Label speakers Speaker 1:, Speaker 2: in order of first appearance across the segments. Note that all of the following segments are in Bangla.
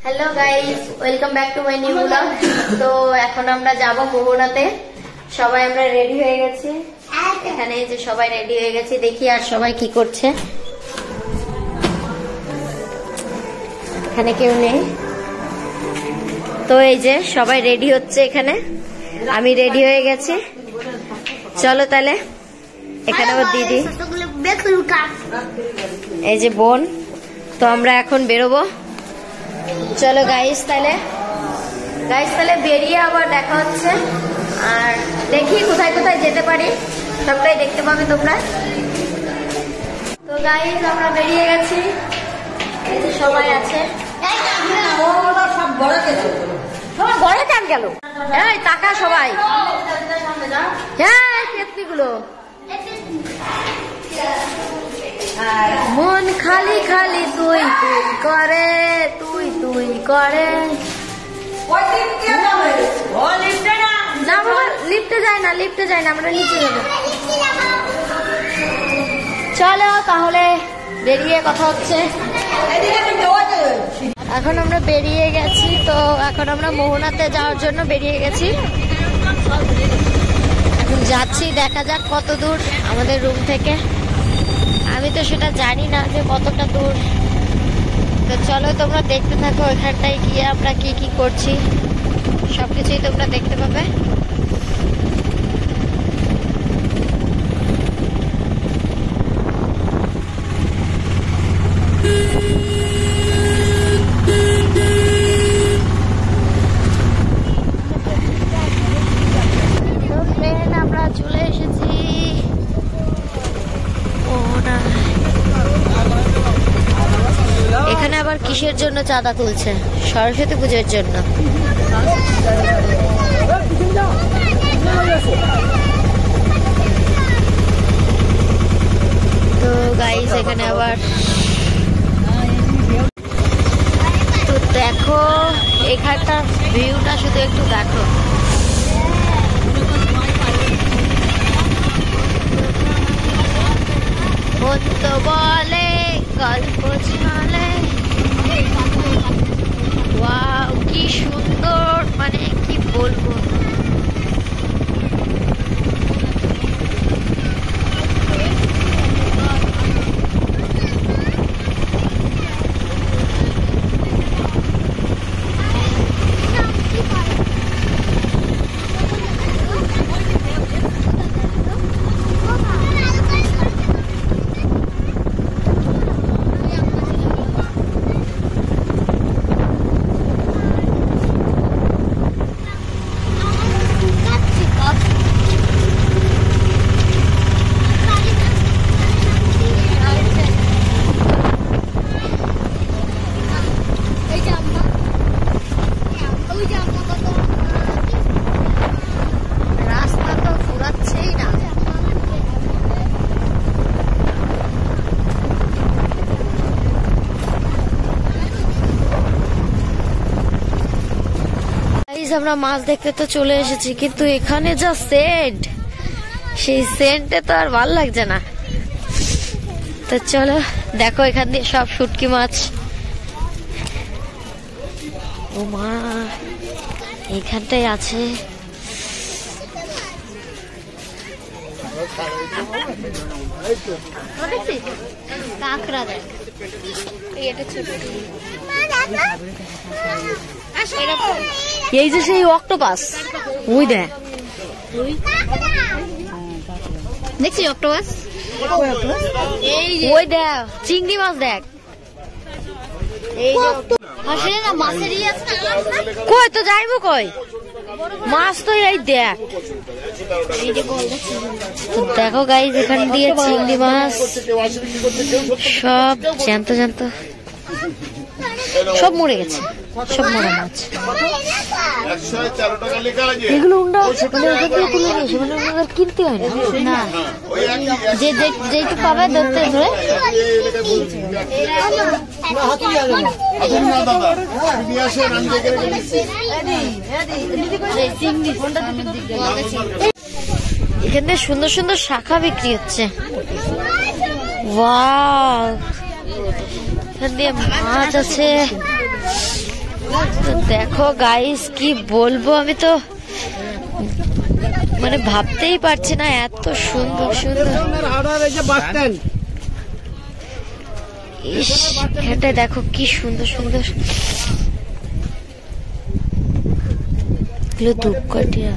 Speaker 1: Hello guys, welcome back to my new vlog. তো এখন আমরা যাব মোহনাতে। সবাই আমরা রেডি হয়ে গেছি। এখানে যে সবাই রেডি হয়ে গেছি, দেখি আর সবাই কি করছে। এখানে কেউ নেই। তো এই যে সবাই রেডি হচ্ছে, এখানে আমি রেডি হয়ে গেছি। চলো তাহলে। এখানে আমার দিদি, এই যে বোন। তো আমরা এখন বেরোবো। চলো গাইস তাহলে বেরিয়ে আবার দেখা হচ্ছে। আর দেখি কোথায় কোথায় যেতে পারি, সবটাই দেখতে পাবে তোমরা। তো গাইস আমরা বেরিয়ে গেছি, এই যে সবাই আছে। সবাই বড় কান গেল, এই টাকা সবাই, হ্যাঁ কেতনিগুলো। মন খালি খালি তুই তুই করে, তুই তুই করে। না বাবা, লিফটে যায় না, লিফটে যায় না, আমরা নিচে যাবো। চলো তাহলে বেরিয়ে কথা হচ্ছে। এখন আমরা বেরিয়ে গেছি। তো এখন আমরা মোহনাতে যাওয়ার জন্য বেরিয়ে গেছি। এখন যাচ্ছি, দেখা যাক কত দূর আমাদের রুম থেকে। আমি তো সেটা জানি না যে কতটা দূর। তো চলো তোমরা দেখতে থাকো, এখানটায় গিয়ে আমরা কি কি করছি সবকিছুই তোমরা দেখতে পাবে। তো ফ্রেন্ড, আমরা চলে এসেছি। এখানে আবার কিসের জন্য চাঁদা তুলছে? সরস্বতী পুজোর জন্য। তো গাইস এখানে আবার তো দেখো, এখানটার ভিউটা শুধু একটু দেখো। মত বলে গল্প ছলে, ওয়াও কি সুন্দর, মানে কি বলবো। আমরা মাছ দেখতে তো চলে এসেছি, কিন্তু এখানে যা সেন্ট, সেই সেন্টে তো আর ভালো লাগছে না। তো চলো দেখো, এখান দিয়ে সব শুটকি মাছ। ও মা, এইখানটাই আছে। কাঁকড়া দেখ, এই যে সেই অক্টোপাস, ওই দেখ, দেখছি অক্টোপাস, ওই দেখ চিংড়ি মাছ দেখ। এই কই তো যাইবো, কই মাছ তো এই দেখ। দেখো গাইস, এখান দিয়ে চিংড়ি মাছ সব জ্যান্ত জ্যান্ত, সব মরে গেছে, সব মরা মাছ। এগুলো কিনতে হয় না, যে যেটুকু পাবে ধরতে ধরে। এখানে সুন্দর সুন্দর শাখা বিক্রি হচ্ছে। ওয়াও, এখান দিয়ে মাছ আছে। দেখো গাইস, কি বলবো, আমি তো মানে ভাবতেই পারছি না, এত সুন্দর সুন্দর। ইস, এখানটা দেখো কি সুন্দর সুন্দর ধূপকাঠিয়া।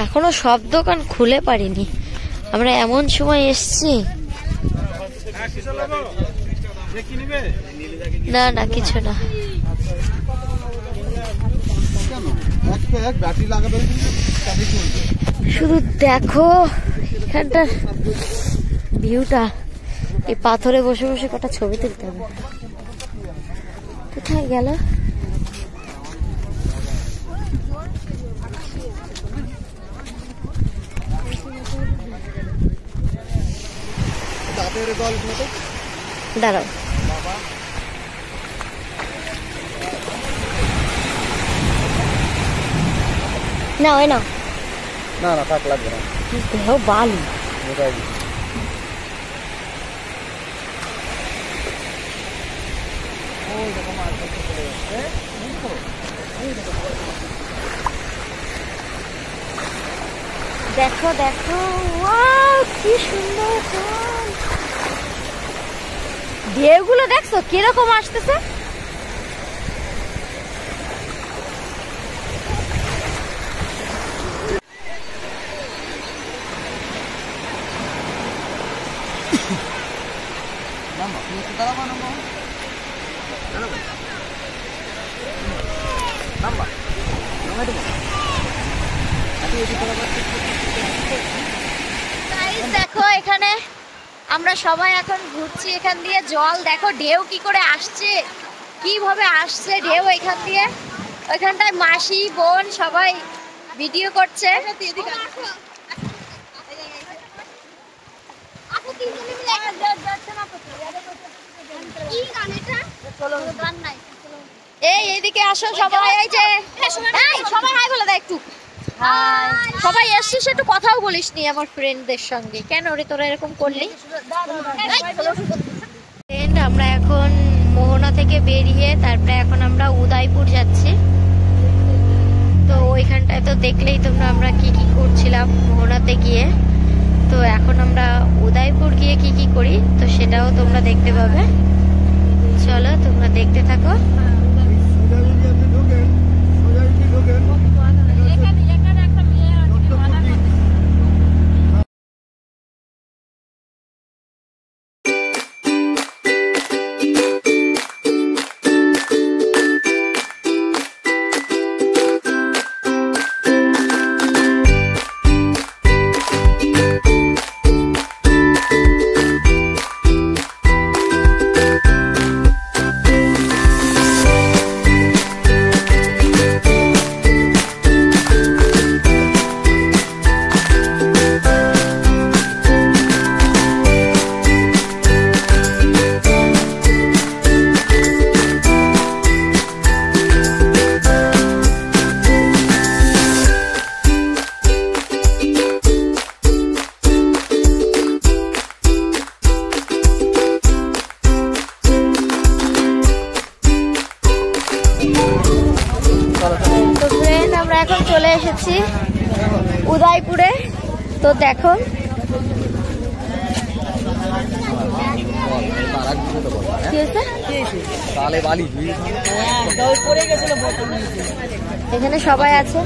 Speaker 1: এখনো সব দোকান খুলে পারিনি, আমরা এমন সময় এসছি। না না, কিছু না, শুধু দেখো এখানটার ভিউটা। এই পাথরে বসে বসে কটা ছবি তুলতে হবে। কোথায় গেল? দাঁড়াও, না ওই না,
Speaker 2: না না থাক, লাগবে না।
Speaker 1: দেহ বালি। দেখো দেখো, ওয়াও কি সুন্দর ঢেউগুলো, দেখছো কিরকম আসতেছে। দেখো এখানে আমরা সবাই এখন ঘুরছি, এখান দিয়ে জল দেখো, ঢেউ কি করে আসছে, কিভাবে আসছে ঢেউ এখান দিয়ে। ওইখানটায় মাসি বোন সবাই ভিডিও করছে। এই এইদিকে আসো সবাই, এই যে সবাই হাই বলে দেয় একটু। সবাই এসছিস, একটু কথাও বলিস নি আমার ফ্রেন্ডদের সঙ্গে, কেন রে তোরা এরকম করলি? আমরা এখন মোহনা থেকে বেরিয়ে তারপরে এখন আমরা উদয়পুর যাচ্ছি। তো ওইখানটায় তো দেখলেই তোমরা আমরা কি কি করছিলাম মোহনাতে গিয়ে। তো এখন আমরা উদয়পুর গিয়ে কি কি করি তো সেটাও তোমরা দেখতে পাবে। চলো তোমরা দেখতে থাকো। এখন চলে এসেছি উদয়পুরে। তো দেখো এখানে সবাই আছে,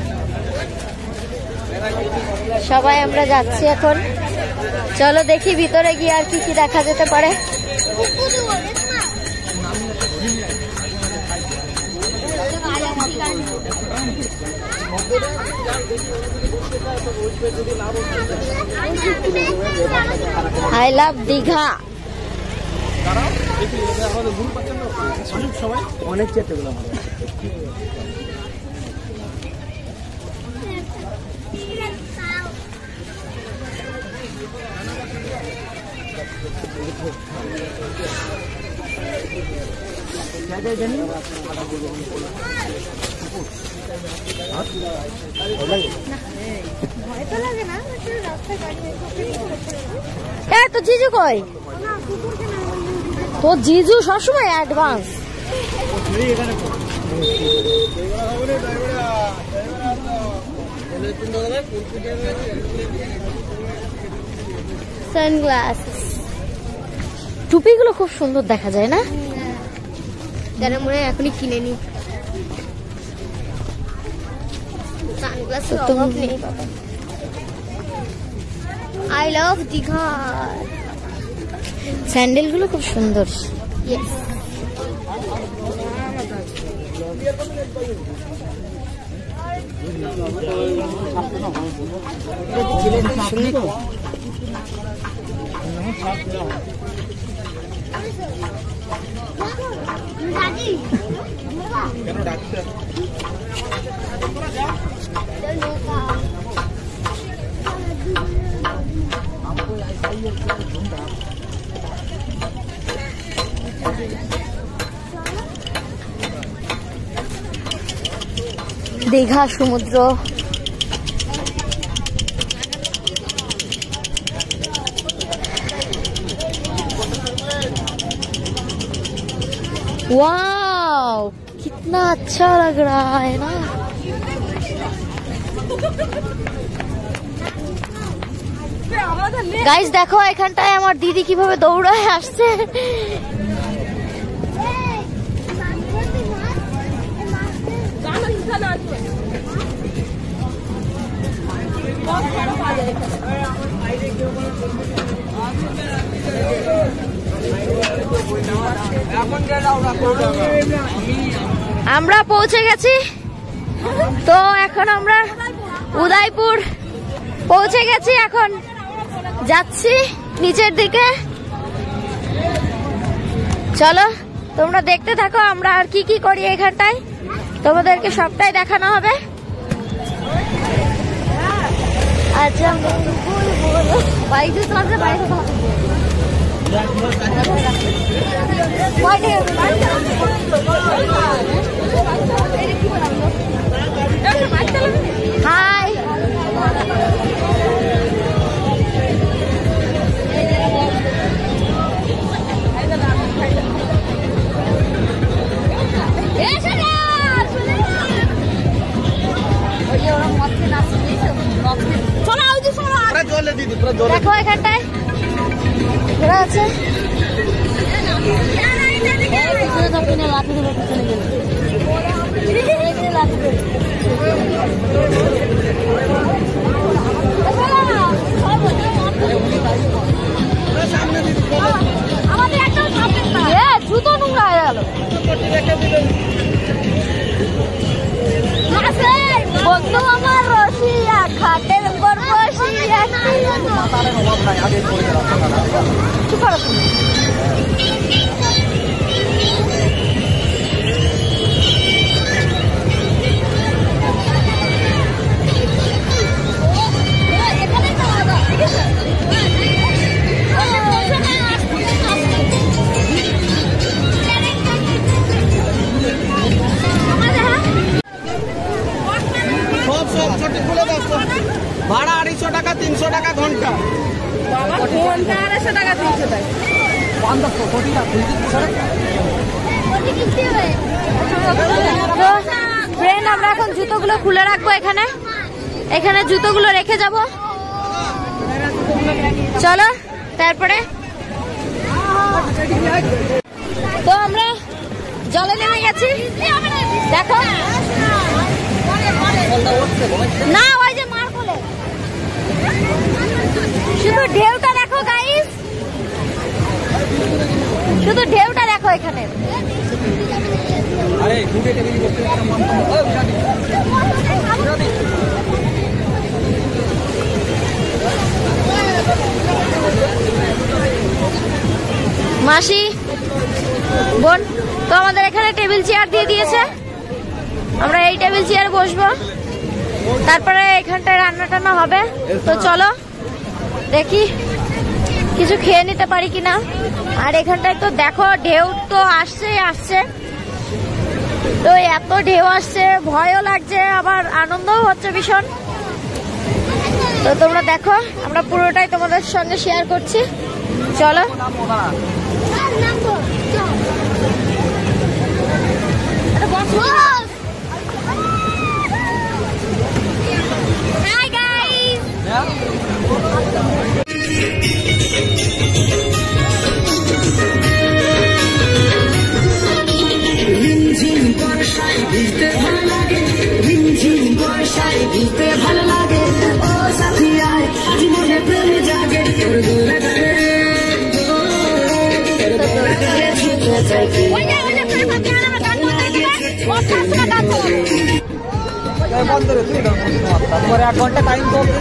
Speaker 1: সবাই আমরা যাচ্ছি এখন। চলো দেখি ভিতরে গিয়ে আর কি কি দেখা যেতে পারে। I love Digha.
Speaker 2: অনেক চেষ্টা করলাম। ভয় তো লাগে না, রাস্তা
Speaker 1: তো জিজু কই? তো জিজু সবসময় অ্যাডভান্স। সানগ্লাসেস, টুপিগুলো খুব সুন্দর দেখা যায় না? যারা মনে হয় এখনই কিনে নি। সানগ্লাসের অভাব নেই বাবা। I love Digha. স্যান্ডেল গুলো খুব সুন্দর। ইয়েস। দীঘা সমুদ্র, वाओ कितना अच्छा लग रहा है ना। गाइस देखो এখানটায় আমার দিদি কিভাবে দৌড়ায় আসছে। আমরা পৌঁছে গেছি, তো এখন আমরা উদয়পুর পৌঁছে গেছি। এখন যাচ্ছি নিচের দিকে। চলো তোমরা দেখতে থাকো আমরা আর কি কি করি এখানটায়, তোমাদেরকে সবটাই দেখানো হবে। আচ্ছা বাইক চলাতে বাইরে হাই দেখো এখানটায় ঘোরা আছে। জুতো নোংরা হয়ে গেল। বন্ধু আমার রসিয়া খাটের উপর বসিয়া।
Speaker 2: ভাড়া 250 টাকা 300 টাকা ঘন্টা।
Speaker 1: ফ্রেন্ড আমরা এখন জুতোগুলো খুলে রাখবো এখানে, এখানে জুতোগুলো রেখে যাব। চলো তারপরে তো আমরা জলে নেমে গেছি। দেখো না ওই যে মার বলে, শুধু ঢেউটা দেখো গাইস, শুধু ঢেউটা দেখো এখানে। মাসি বোন তো আমাদের এখানে টেবিল চেয়ার দিয়ে দিয়েছে, আমরা এই টেবিল চেয়ার বসবো, তারপরে এখানটায় রান্না টান্না হবে। তো চলো দেখি কিছু খেয়ে নিতে পারি কিনা। আর এখানটায় তো দেখো ঢেউ তো আসছে, তো এত ঢেউ আসছে, ভয়ও লাগছে আবার আনন্দও হচ্ছে ভীষণ। তো তোমরা দেখো, আমরা পুরোটাই তোমাদের সঙ্গে শেয়ার করছি। চলো। Hi guys.
Speaker 3: রিমঝিম বর্ষায় ভিজতে ভালো লাগে, রিমঝিম বর্ষায় ভিজতে ভালো লাগে। ও সাথী আয়, জীবনে প্রেম জাগে, তোর দোলা গানে, তোর দোলা গানে ছুটে যাই।
Speaker 2: তারপরে 1 ঘন্টা টাইম কমবে।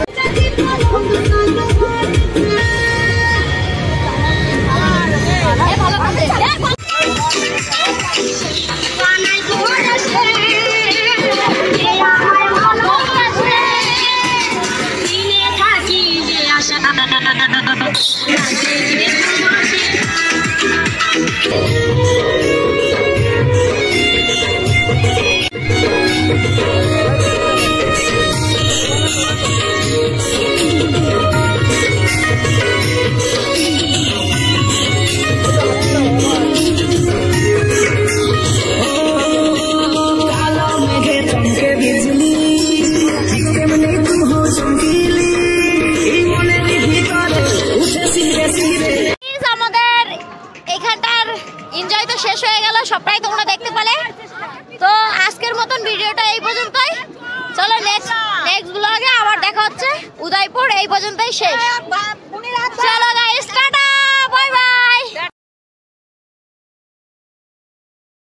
Speaker 1: আমাদের এখানটার এনজয় তো শেষ হয়ে গেল, সবটাই তোমরা দেখতে পেলে। তো আজকের মতন ভিডিওটা এই পর্যন্তই। চলো নেক্সট ব্লগে আবার দেখা হচ্ছে। উদয়পুর এই পর্যন্তই শেষ। চলো গাইস, টাটা।